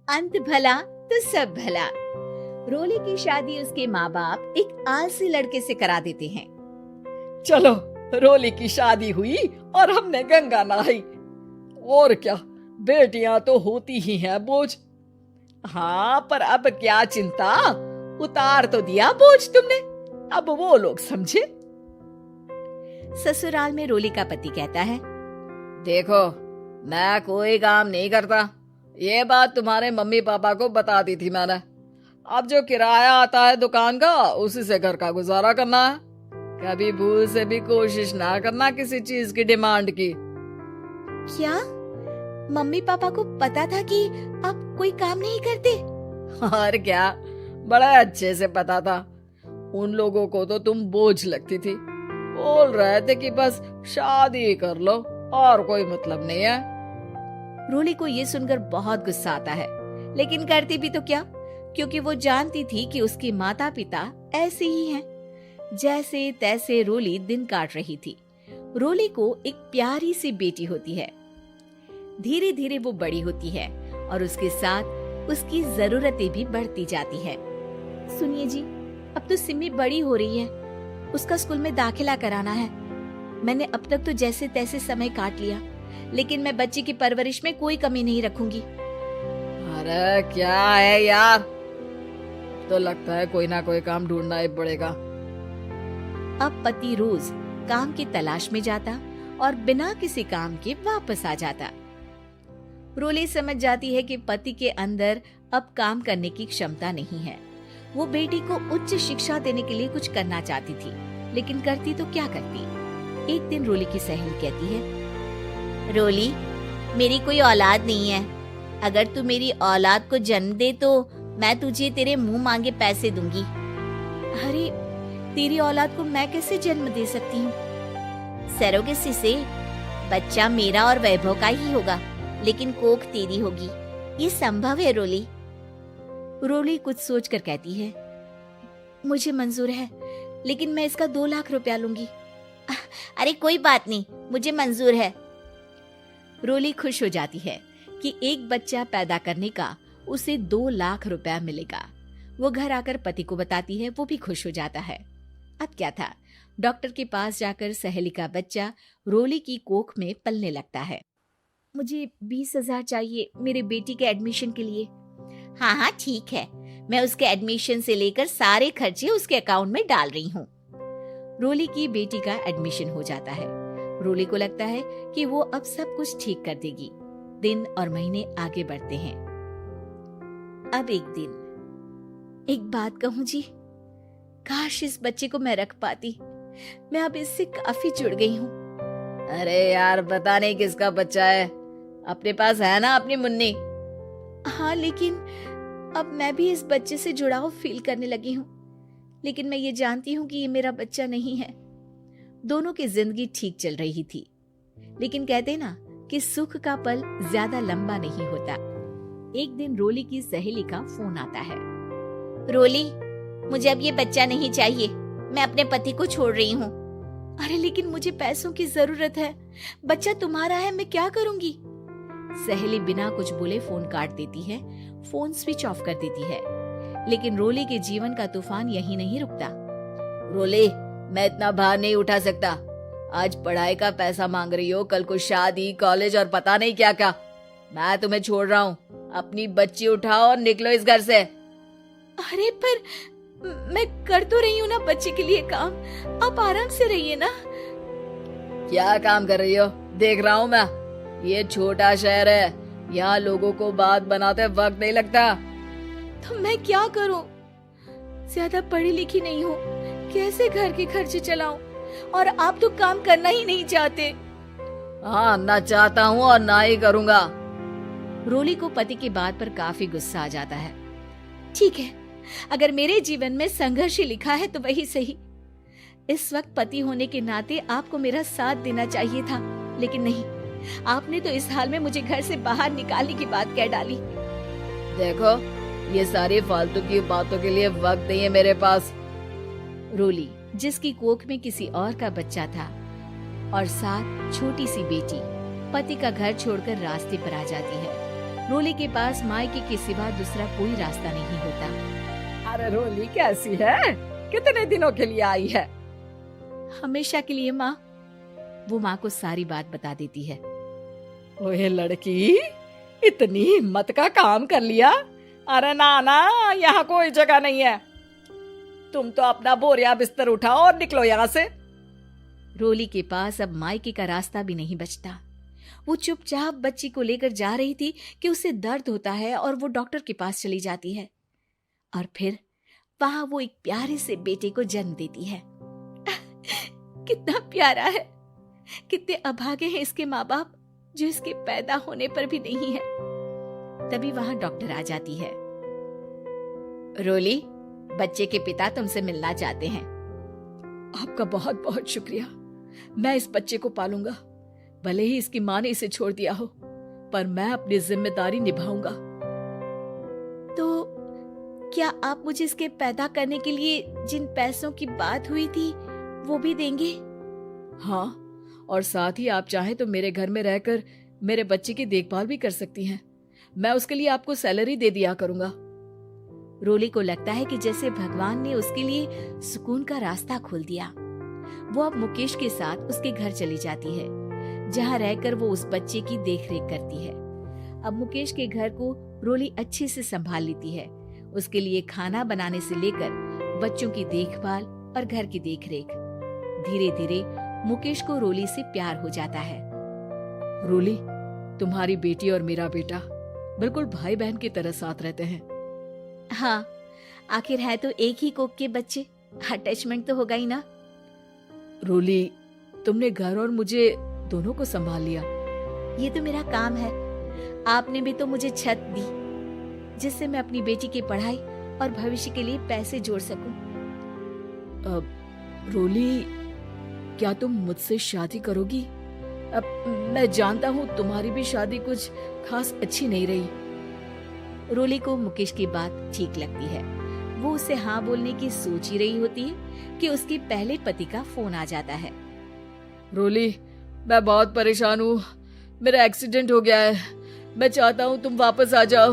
अंत भला तो सब भला। रोली की शादी उसके माँ बाप एक आलसी लड़के से करा देते हैं। चलो, रोली की शादी हुई और हमने गंगा नहाई। और क्या, बेटियां तो होती ही हैं बोझ। हाँ, पर अब क्या चिंता, उतार तो दिया बोझ तुमने, अब वो लोग समझे। ससुराल में रोली का पति कहता है, देखो, मैं कोई काम नहीं करता, ये बात तुम्हारे मम्मी पापा को बता दी थी मैंने। अब जो किराया आता है दुकान का, उसी से घर का गुजारा करना है। कभी भूल से भी कोशिश ना करना किसी चीज की डिमांड की। क्या मम्मी पापा को पता था कि आप कोई काम नहीं करते? और क्या, बड़ा अच्छे से पता था। उन लोगों को तो तुम बोझ लगती थी, बोल रहे थे कि बस शादी कर लो और कोई मतलब नहीं है। रोली को ये सुनकर बहुत गुस्सा आता है, लेकिन करती भी तो क्या, क्योंकि वो जानती थी कि उसके माता पिता ऐसे ही हैं। जैसे तैसे रोली दिन काट रही थी। रोली को एक प्यारी सी बेटी होती है। धीरे धीरे वो बड़ी होती है और उसके साथ उसकी जरूरतें भी बढ़ती जाती है। सुनिए जी, अब तो सिमी बड़ी हो रही है, उसका स्कूल में दाखिला कराना है। मैंने अब तक तो जैसे तैसे समय काट लिया, लेकिन मैं बच्ची की परवरिश में कोई कमी नहीं रखूंगी। अरे क्या है यार, तो लगता है कोई ना कोई काम ढूंढना ही पड़ेगा। अब पति रोज काम की तलाश में जाता और बिना किसी काम के वापस आ जाता। रोली समझ जाती है कि पति के अंदर अब काम करने की क्षमता नहीं है। वो बेटी को उच्च शिक्षा देने के लिए कुछ करना चाहती थी, लेकिन करती तो क्या करती। एक दिन रोली की सहेली कहती है, रोली, मेरी कोई औलाद नहीं है। अगर तू मेरी औलाद को जन्म दे तो मैं तुझे तेरे मुंह मांगे पैसे दूंगी। अरे, तेरी औलाद को मैं कैसे जन्म दे सकती हूँ? सरोगेसी से बच्चा मेरा और वैभव का ही होगा, लेकिन कोख तेरी होगी। ये संभव है रोली। रोली कुछ सोचकर कहती है, मुझे मंजूर है, लेकिन मैं इसका 2 लाख रुपया लूंगी। अरे कोई बात नहीं, मुझे मंजूर है। रोली खुश हो जाती है कि एक बच्चा पैदा करने का उसे 2 लाख रुपया मिलेगा। वो घर आकर पति को बताती है, वो भी खुश हो जाता है। अब क्या था, डॉक्टर के पास जाकर सहेली का बच्चा रोली की कोख में पलने लगता है। मुझे 20,000 चाहिए मेरे बेटी के एडमिशन के लिए। हाँ हाँ ठीक है, मैं उसके एडमिशन से लेकर सारे खर्चे उसके अकाउंट में डाल रही हूँ। रोली की बेटी का एडमिशन हो जाता है। रोली को लगता है कि वो अब सब कुछ ठीक कर देगी। दिन और महीने आगे बढ़ते हैं। अब एक दिन, एक बात कहूँ जी, काश इस बच्चे को मैं रख पाती। मैं अब इससे काफी जुड़ गई हूँ। अरे यार, पता नहीं किसका बच्चा है, अपने पास है ना अपनी मुन्नी। हाँ, लेकिन अब मैं भी इस बच्चे से जुड़ाव फील करने लगी हूँ, लेकिन मैं ये जानती हूँ कि ये मेरा बच्चा नहीं है। दोनों की जिंदगी ठीक चल रही थी, लेकिन कहते ना कि सुख का पल ज्यादा लंबा नहीं होता। एक दिन रोली की सहेली का फोन आता है। रोली, मुझे अब ये बच्चा नहीं चाहिए, मैं अपने पति को छोड़ रही हूँ। अरे लेकिन मुझे पैसों की जरूरत है, बच्चा तुम्हारा है, मैं क्या करूंगी? सहेली बिना कुछ बोले फोन काट देती है, फोन स्विच ऑफ कर देती है। लेकिन रोली के जीवन का तूफान यहीं नहीं रुकता। रोली, मैं इतना भार नहीं उठा सकता। आज पढ़ाई का पैसा मांग रही हो, कल को शादी, कॉलेज और पता नहीं क्या क्या। मैं तुम्हें छोड़ रहा हूँ, अपनी बच्ची उठाओ और निकलो इस घर से। अरे पर मैं कर तो रही हूँ ना बच्चे के लिए काम, आप आराम से रहिए ना। क्या काम कर रही हो, देख रहा हूँ मैं। ये छोटा शहर है, यहाँ लोगों को बात बनाते वक्त नहीं लगता। तो मैं क्या करूँ? ज्यादा पढ़ी लिखी नहीं हूँ, कैसे घर के खर्चे चलाऊं? और आप तो काम करना ही नहीं चाहते। हाँ, ना चाहता हूँ और ना ही करूँगा। रोली को पति की बात पर काफी गुस्सा आ जाता है। ठीक है, अगर मेरे जीवन में संघर्ष ही लिखा है तो वही सही। इस वक्त पति होने के नाते आपको मेरा साथ देना चाहिए था, लेकिन नहीं, आपने तो इस हाल में मुझे घर से बाहर निकालने की बात कह डाली। देखो, ये सारी फालतू की बातों के लिए वक्त नहीं है मेरे पास। रोली, जिसकी कोख में किसी और का बच्चा था और साथ छोटी सी बेटी, पति का घर छोड़कर रास्ते पर आ जाती है। रोली के पास मायके के सिवा दूसरा कोई रास्ता नहीं होता। अरे रोली कैसी है? कितने दिनों के लिए आई है? हमेशा के लिए माँ। वो माँ को सारी बात बता देती है। ओए लड़की, इतनी हिम्मत का काम कर लिया। अरे ना ना, यहाँ कोई जगह नहीं है। तुम तो अपना बोरिया बिस्तर उठाओ और निकलो यहाँ से। रोली के पास अब मायके का रास्ता भी नहीं बचता। वो चुपचाप बच्ची को लेकर जा रही थी कि उसे दर्द होता है और वो डॉक्टर के पास चली जाती है और फिर वहां वो एक प्यारे से बेटे को जन्म देती है। कितना प्यारा है, कितने अभागे हैं इसके माँ बाप जो इसके पैदा होने पर भी नहीं है। तभी वहां डॉक्टर आ जाती है। रोली, बच्चे के पिता तुमसे मिलना चाहते हैं। आपका बहुत बहुत शुक्रिया। मैं इस बच्चे को पालूंगा, भले ही इसकी माँ ने इसे छोड़ दिया हो, पर मैं अपनी जिम्मेदारी निभाऊंगा। तो क्या आप मुझे इसके पैदा करने के लिए जिन पैसों की बात हुई थी वो भी देंगे? हाँ, और साथ ही आप चाहें तो मेरे घर में रहकर मेरे बच्चे की देखभाल भी कर सकती हैं। मैं उसके लिए आपको सैलरी दे दिया करूंगा। रोली को लगता है कि जैसे भगवान ने उसके लिए सुकून का रास्ता खोल दिया। वो अब मुकेश के साथ उसके घर चली जाती है, जहाँ रहकर वो उस बच्चे की देखरेख करती है। अब मुकेश के घर को रोली अच्छे से संभाल लेती है। उसके लिए खाना बनाने से लेकर बच्चों की देखभाल और घर की देखरेख। धीरे धीरे मुकेश को रोली से प्यार हो जाता है। रोली, तुम्हारी बेटी और मेरा बेटा बिल्कुल भाई बहन की तरह साथ रहते हैं। हाँ, आखिर है तो एक ही कोख के बच्चे, अटैचमेंट तो होगा ही ना। रोली, तुमने घर और मुझे दोनों को संभाल लिया। ये तो मेरा काम है। आपने भी तो मुझे छत दी जिससे मैं अपनी बेटी की पढ़ाई और भविष्य के लिए पैसे जोड़ सकूं। रोली, क्या तुम मुझसे शादी करोगी? अब मैं जानता हूँ तुम्हारी भी शादी कुछ खास अच्छी नहीं रही। रोली को मुकेश की बात ठीक लगती है। वो उसे हाँ बोलने की सोच ही रही होती है कि उसके पहले पति का फोन आ जाता है। रोली, मैं बहुत परेशान हूँ। मेरा एक्सीडेंट हो गया है। मैं चाहता हूँ तुम वापस आ जाओ।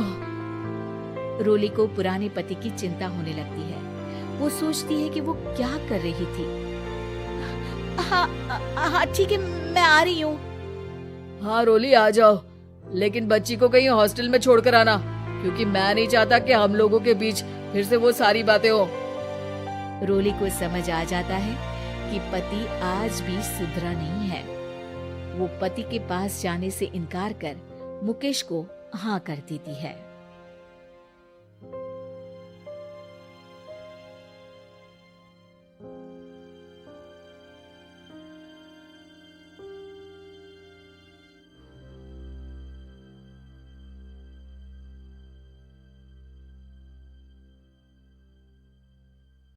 रोली को पुराने पति की चिंता होने लगती है। वो सोचती है कि वो क्या कर रही थी। हाँ ठीक है, मैं आ रही हूँ। हाँ रोली, आ जाओ, लेकिन बच्ची को कहीं हॉस्टल में छोड़कर आना, क्योंकि मैं नहीं चाहता कि हम लोगों के बीच फिर से वो सारी बातें हो। रोली को समझ आ जाता है कि पति आज भी सुधरा नहीं है। वो पति के पास जाने से इनकार कर मुकेश को हाँ कर देती है।